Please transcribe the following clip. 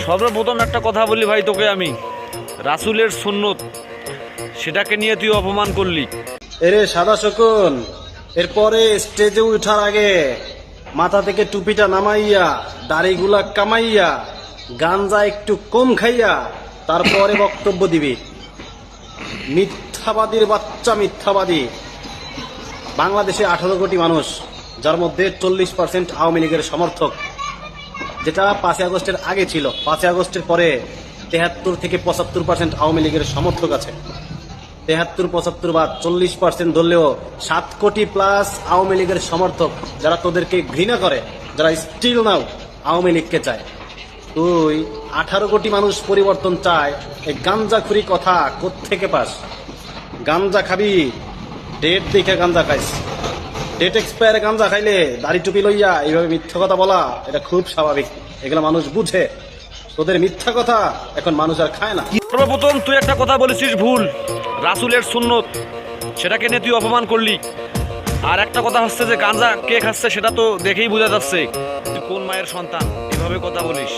সর্বপ্রথম একটা কথা বলি ভাই তোকে, আমি রাসূলের সুন্নত সেটাকে নিয়ে তুই অপমান করলি। এরে সাদা শকুন, এরপরে স্টেজে উঠার আগে মাথা থেকে টুপিটা নামাইয়া দাড়িগুলা কামাইয়া গাঞ্জা একটু কম খাইয়া তারপরে বক্তব্য দিবি। মিথ্যাবাদীর বাচ্চা মিথ্যাবাদী। বাংলাদেশে 18 কোটি মানুষ, যার মধ্যে 40% আওয়ামী লীগের সমর্থক, যেটা 5 আগস্টের আগে ছিল। 5 আগস্টের পরে 73 থেকে 75% আওয়ামী লীগের সমর্থক আছে। 73-75 বা 40% ধরলেও 7 কোটি প্লাস আওয়ামী লীগের সমর্থক, যারা তোদেরকে ঘৃণা করে, যারা স্টিল নাও আওয়ামী লীগকে চায়। তুই 18 কোটি মানুষ পরিবর্তন চায়, এই গাঞ্জাখুরি কথা কোত্থেকে পাস? গাঞ্জা খাবি, ডেট দেখে গাঞ্জা খাইস। ডেট এক্সপায়ারে গাঞ্জা খাইলে দাড়ি টুপি লইয়া এইভাবে মিথ্যা কথা বলা এটা খুব স্বাভাবিক, এগুলো মানুষ বুঝে। তোদের মিথ্যা কথা এখন মানুষ আর খায় না। সর্বপ্রথম তুই একটা কথা বলেছিস ভুল, রাসূলের সুন্নত সেটাকে নিয়ে তুই অপমান করলি। আর একটা কথা হচ্ছে যে গাঁজা কে খাচ্ছে সেটা তো দেখেই বোঝা যাচ্ছে তুই কোন মায়ের সন্তান, এভাবে কথা বলিস।